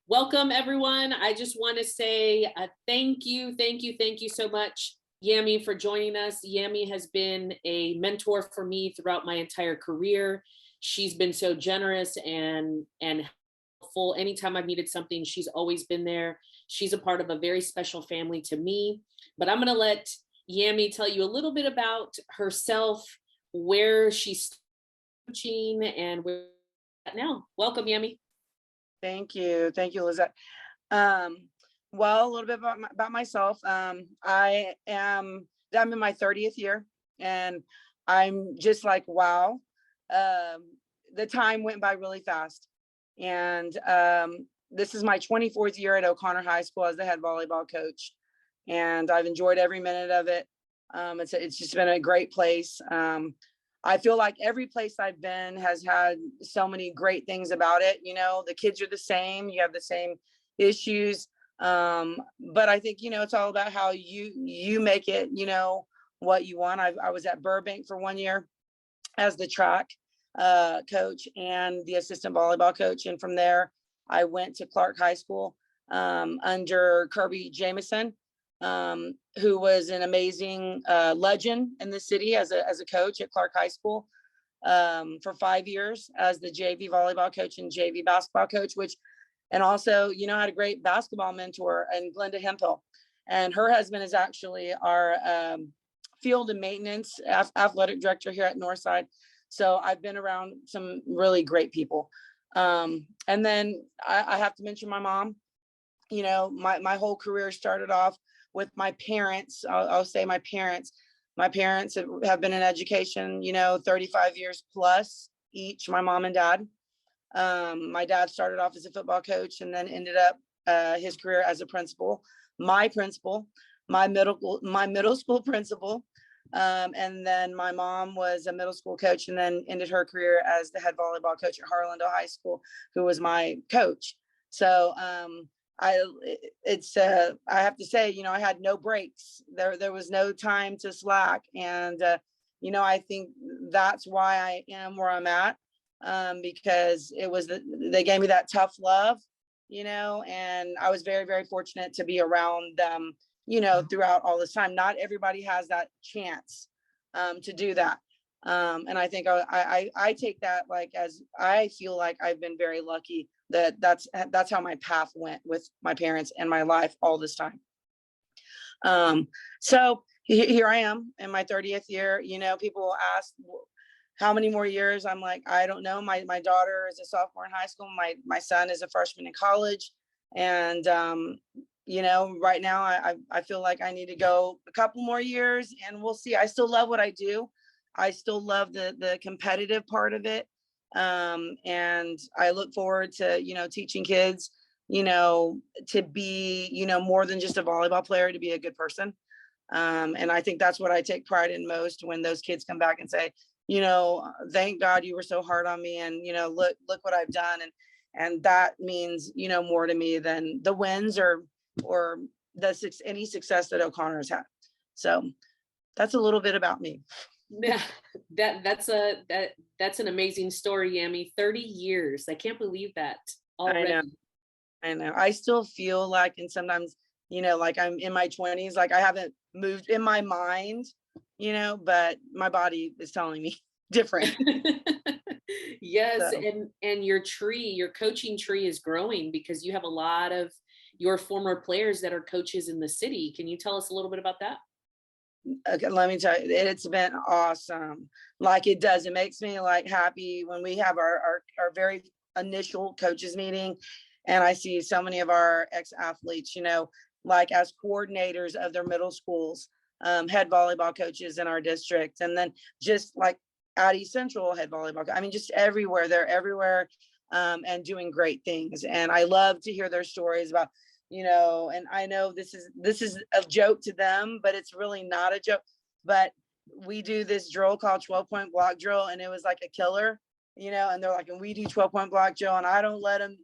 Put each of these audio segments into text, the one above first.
Welcome, everyone. I just want to say thank you so much, Yami, for joining us. Yami has been a mentor for me throughout my entire career. She's been so generous and helpful. Anytime I've needed something, she's always been there. She's a part of a very special family to me. But I'm going to let Yami tell you a little bit about herself, where she's coaching, and where now. Welcome, Yami. Thank you, Lizette. Well, a little bit about myself. I'm in my 30th year, and I'm just like, wow. The time went by really fast, and this is my 24th year at O'Connor High School as the head volleyball coach, and I've enjoyed every minute of it. It's just been a great place. I feel like every place I've been has had so many great things about it. You know, the kids are the same, you have the same issues. But I think, it's all about how you make it, what you want. I was at Burbank for 1 year as the track coach and the assistant volleyball coach. And from there, I went to Clark High School under Kirby Jameson, who was an amazing legend in the city as a coach at Clark High School for 5 years as the JV volleyball coach and JV basketball coach, and also, had a great basketball mentor, and Glenda Hemphill. And her husband is actually our field and maintenance athletic director here at Northside. So I've been around some really great people. And then I have to mention my mom. My whole career started off with my parents. I'll say my parents. My parents have been in education, 35 years plus each, my mom and dad. My dad started off as a football coach and then ended up his career as a principal. My middle school principal. And then my mom was a middle school coach and then ended her career as the head volleyball coach at Harlandale High School, who was my coach. So I have to say, I had no breaks. There was no time to slack. And, I think that's why I am where I'm at, because they gave me that tough love, and I was very, very fortunate to be around them, throughout all this time. Not everybody has that chance to do that. And I think I take that as I feel like I've been very lucky that's how my path went with my parents and my life all this time. So here I am in my 30th year. People ask how many more years. I'm like, I don't know. My daughter is a sophomore in high school. My son is a freshman in college. And, right now I feel like I need to go a couple more years, and we'll see. I still love what I do. I still love the competitive part of it. And I look forward to, teaching kids, to be, more than just a volleyball player, to be a good person. And I think that's what I take pride in most, when those kids come back and say, thank God you were so hard on me, and, look what I've done. And that means, more to me than the wins or any success that O'Connor's had. So that's a little bit about me. Yeah, that's an amazing story, Yami. 30 years. I can't believe that already. I know. I still feel like, and sometimes, like I'm in my 20s, like I haven't moved in my mind, but my body is telling me different. Yes. So. And your coaching tree is growing because you have a lot of your former players that are coaches in the city. Can you tell us a little bit about that? Okay, let me tell you, it's been awesome. It makes me happy when we have our very initial coaches meeting, and I see so many of our ex-athletes, as coordinators of their middle schools, head volleyball coaches in our district, and then just at East Central head volleyball. I mean, just everywhere. They're everywhere, and doing great things. And I love to hear their stories about, and I know this is a joke to them, but it's really not a joke. But we do this drill called 12-point block drill, and it was like a killer, and they're like, and we do 12-point block drill, and I don't let them,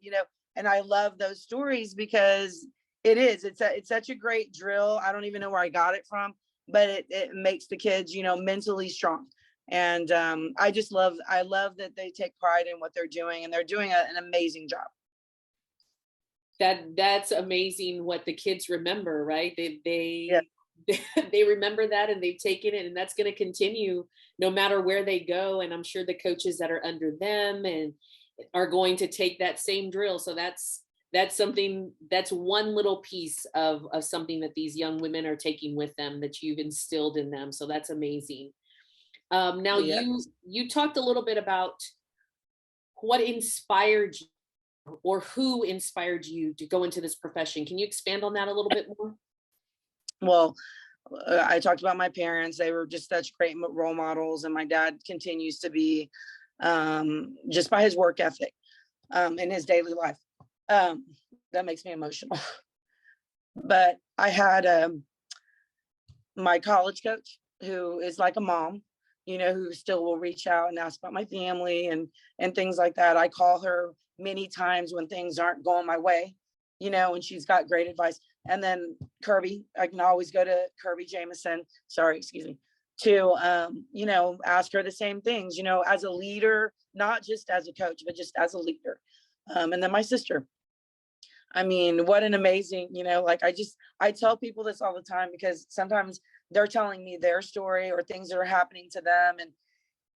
and I love those stories because it's such a great drill. I don't even know where I got it from, but it makes the kids, mentally strong. And I love that they take pride in what they're doing, and they're doing an amazing job. That's amazing what the kids remember, right? Yeah. They remember that, and they've taken it, and that's going to continue no matter where they go. And I'm sure the coaches that are under them and are going to take that same drill. So that's something, that's one little piece of something that these young women are taking with them that you've instilled in them. So that's amazing. Now Yeah. you talked a little bit about what inspired you, or who inspired you to go into this profession. Can you expand on that a little bit more? Well, I talked about my parents. They were just such great role models, and my dad continues to be, just by his work ethic, in his daily life. That makes me emotional. But I had my college coach, who is like a mom, who still will reach out and ask about my family and things like that. I call her many times when things aren't going my way, and she's got great advice. And then Kirby, I can always go to Kirby Jameson, to ask her the same things, as a leader, not just as a coach, but just as a leader. And then my sister. I mean, what an amazing, like I tell people this all the time, because sometimes they're telling me their story or things that are happening to them. And,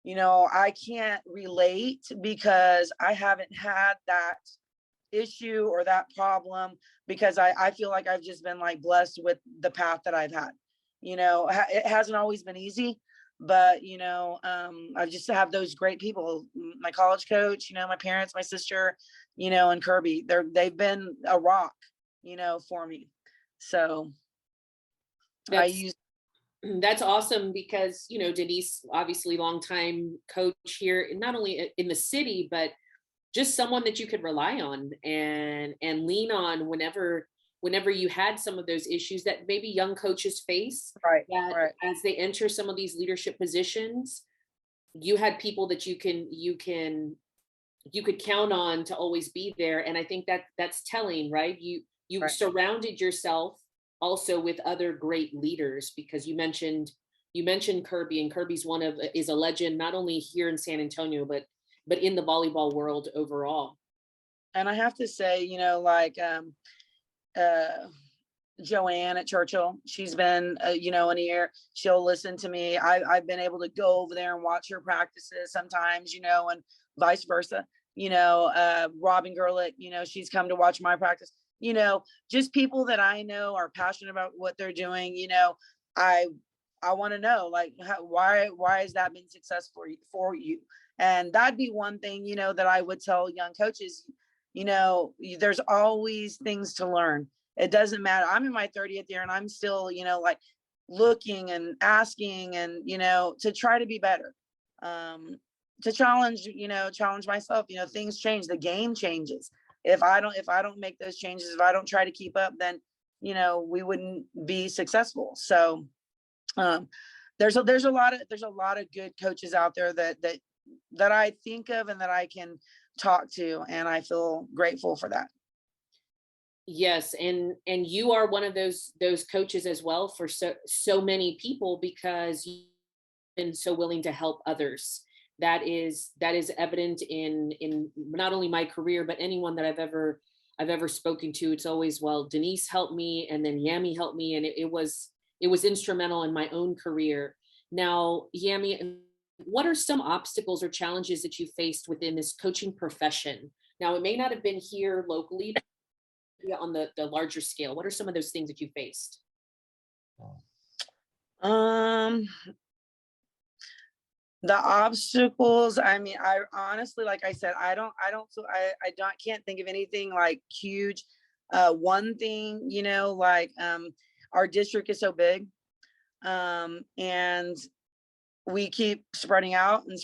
I can't relate because I haven't had that issue or that problem, because I feel like I've just been like blessed with the path that I've had. It hasn't always been easy, but I just have those great people, my college coach, my parents, my sister, and Kirby. They've been a rock, for me. So I That's use that's awesome, because Denise, obviously longtime coach here, not only in the city, but just someone that you could rely on and lean on whenever you had some of those issues that maybe young coaches face, right, that right. as they enter some of these leadership positions, you had people that you could count on to always be there. And I think that that's telling, right? You Right. surrounded yourself also with other great leaders, because you mentioned Kirby, and Kirby's is a legend, not only here in San Antonio, but in the volleyball world overall. And I have to say, like uh Joanne at Churchill, she's been, an ear. She'll listen to me. I've been able to go over there and watch her practices sometimes, and vice versa. Robin Gerlich, she's come to watch my practice. Just people that I know are passionate about what they're doing. I I want to know, like, why has that been successful for you? And that'd be one thing, that I would tell young coaches. There's always things to learn. It doesn't matter. I'm in my 30th year and I'm still, like looking and asking and, to try to be better. To challenge myself. Things change, the game changes. If I don't make those changes, if I don't try to keep up, then, we wouldn't be successful. So there's a lot of good coaches out there that I think of and that I can talk to, and I feel grateful for that. Yes, and you are one of those coaches as well for so many people, because you've been so willing to help others. That is evident in not only my career, but anyone that I've ever spoken to. It's always, well, Denise helped me, and then Yami helped me, and it was instrumental in my own career. Now, Yami, what are some obstacles or challenges that you faced within this coaching profession? Now, it may not have been here locally, but on the larger scale. What are some of those things that you faced? Um, the obstacles, I mean, I honestly, like I said, can't think of anything like huge. One thing, like, our district is so big, and we keep spreading out, and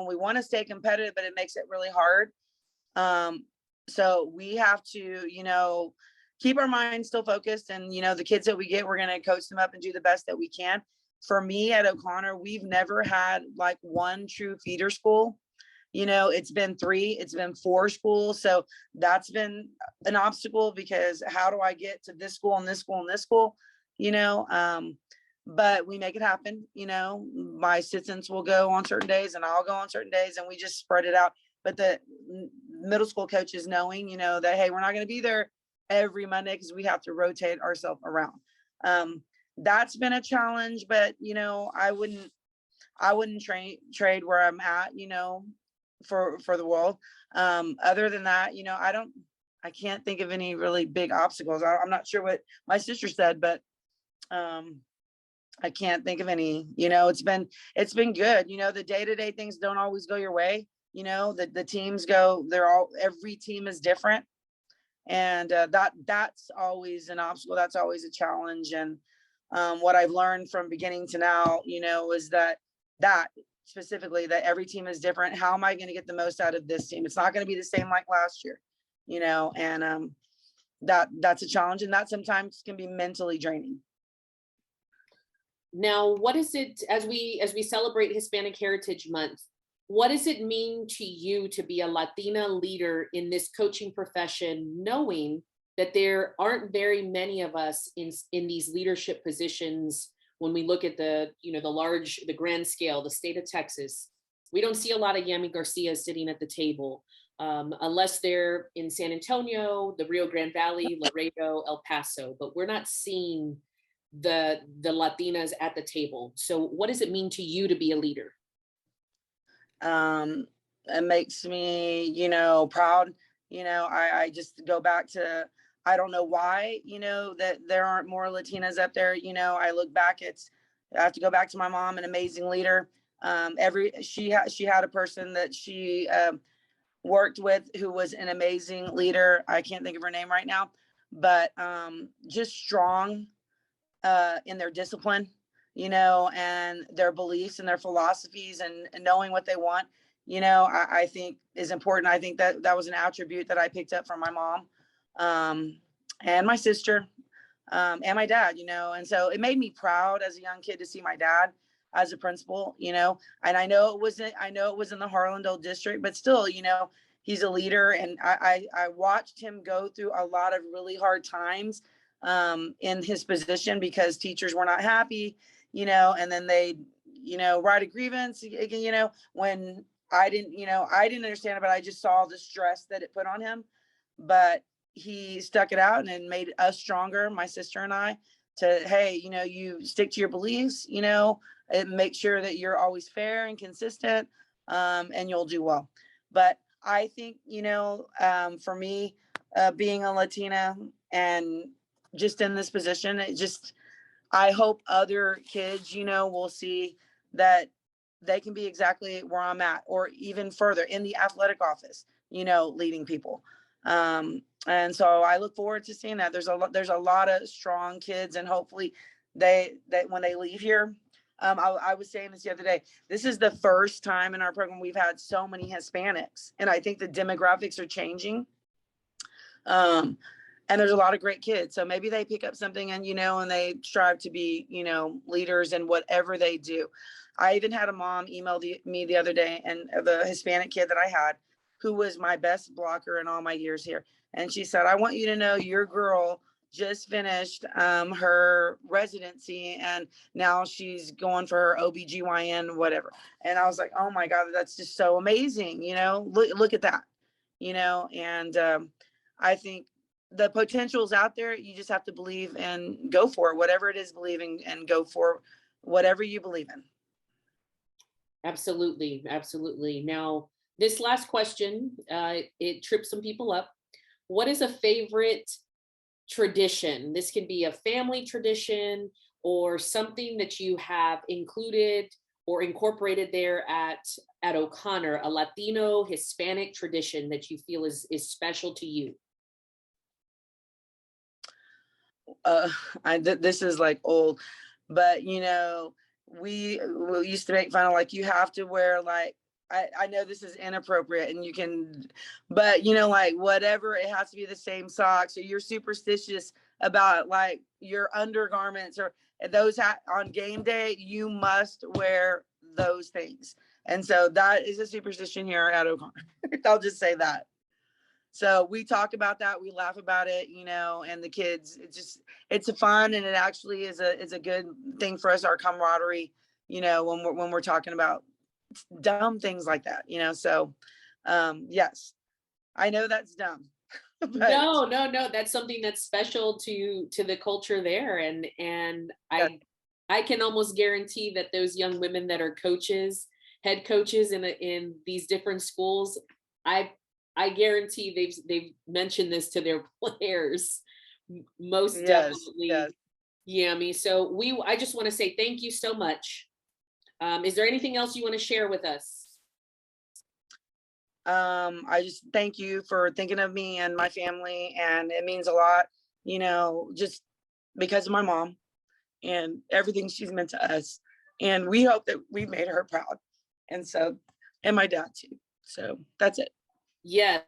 we want to stay competitive, but it makes it really hard. So we have to, keep our minds still focused, and, the kids that we get, we're going to coach them up and do the best that we can. For me at O'Connor, we've never had like one true feeder school. It's been 3, it's been 4 schools. So that's been an obstacle, because how do I get to this school and this school and this school? but we make it happen. My assistants will go on certain days and I'll go on certain days, and we just spread it out. But the middle school coaches knowing, that, hey, we're not going to be there every Monday because we have to rotate ourselves around. That's been a challenge, but I wouldn't trade where I'm at, for the world. Other than that, I can't think of any really big obstacles. I'm not sure what my sister said, but I can't think of any. It's been good. The day-to-day things don't always go your way. The teams go, every team is different. And that's always an obstacle. That's always a challenge. And what I've learned from beginning to now, is that specifically, that every team is different. How am I going to get the most out of this team? It's not going to be the same like last year, and that's a challenge, and that sometimes can be mentally draining. Now, what is it, as we celebrate Hispanic Heritage Month, what does it mean to you to be a Latina leader in this coaching profession, knowing that there aren't very many of us in these leadership positions? When we look at the grand scale, the state of Texas, we don't see a lot of Yami Garcia sitting at the table, unless they're in San Antonio, the Rio Grande Valley, Laredo, El Paso, but we're not seeing the Latinas at the table. So what does it mean to you to be a leader? It makes me, proud. I just go back to, I don't know why, that there aren't more Latinas up there. I look back, I have to go back to my mom, an amazing leader. She had a person that she worked with who was an amazing leader. I can't think of her name right now, but just strong in their discipline, and their beliefs and their philosophies, and knowing what they want, I think is important. I think that was an attribute that I picked up from my mom, and my sister, and my dad, and so it made me proud as a young kid to see my dad as a principal, and I know it was in the Harlandale district, but still, he's a leader, and I watched him go through a lot of really hard times in his position because teachers were not happy, and then they, write a grievance, when I didn't understand it, but I just saw the stress that it put on him. But he stuck it out and made us stronger, my sister and I, to, hey, you stick to your beliefs, and make sure that you're always fair and consistent, and you'll do well. But I think, for me, being a Latina and just in this position, I hope other kids, will see that they can be exactly where I'm at, or even further in the athletic office, leading people. And so I look forward to seeing that. There's a lot of strong kids, and hopefully that when they leave here, I was saying this the other day, this is the first time in our program we've had so many Hispanics, and I think the demographics are changing. And there's a lot of great kids. So maybe they pick up something and, and they strive to be, leaders in whatever they do. I even had a mom email me the other day, and the Hispanic kid that I had, who was my best blocker in all my years here. And she said, I want you to know your girl just finished her residency, and now she's going for her OBGYN, whatever. And I was like, oh my God, that's just so amazing. Look at that, and I think the potential's out there. You just have to believe and go for it, whatever it is, believing, and go for whatever you believe in. Absolutely. Absolutely. Now, this last question, it trips some people up. What is a favorite tradition? This can be a family tradition or something that you have included or incorporated there at O'Connor, a Latino Hispanic tradition that you feel is special to you. This is like old, but we used to make fun of, like, you have to wear, like, I know this is inappropriate, and you can, but like, whatever, it has to be the same socks, or you're superstitious about, like, your undergarments, or those on game day, you must wear those things. And so that is a superstition here at O'Connor. I'll just say that. So we talk about that, we laugh about it, and the kids, it's a fun, and it actually is a good thing for us, our camaraderie, when we're talking about dumb things like that, so yes, I know that's dumb. But No, no, no. That's something that's special to the culture there, and yeah, I can almost guarantee that those young women that are coaches, head coaches in these different schools, I I guarantee they've mentioned this to their players. Most yes, yes. definitely, Yami. So I just want to say thank you so much. Is there anything else you want to share with us? I just thank you for thinking of me and my family, and it means a lot, just because of my mom and everything she's meant to us. And we hope that we made her proud. And so, and my dad too. So that's it. Yeah,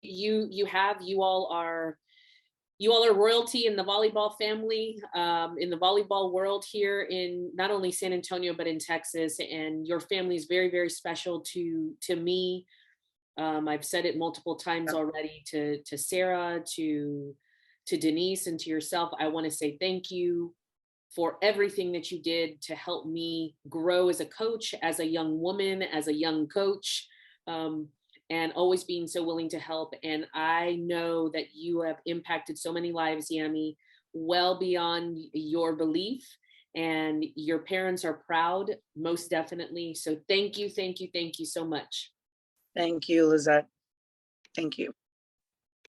you all are royalty in the volleyball family, in the volleyball world here in not only San Antonio but in Texas. And your family is very, very special to me. I've said it multiple times already to Sarah, to Denise, and to yourself. I want to say thank you for everything that you did to help me grow as a coach, as a young woman, as a young coach. And always being so willing to help. And I know that you have impacted so many lives, Yami, well beyond your belief. And your parents are proud, most definitely. So thank you, thank you, thank you so much. Thank you, Lizette. Thank you.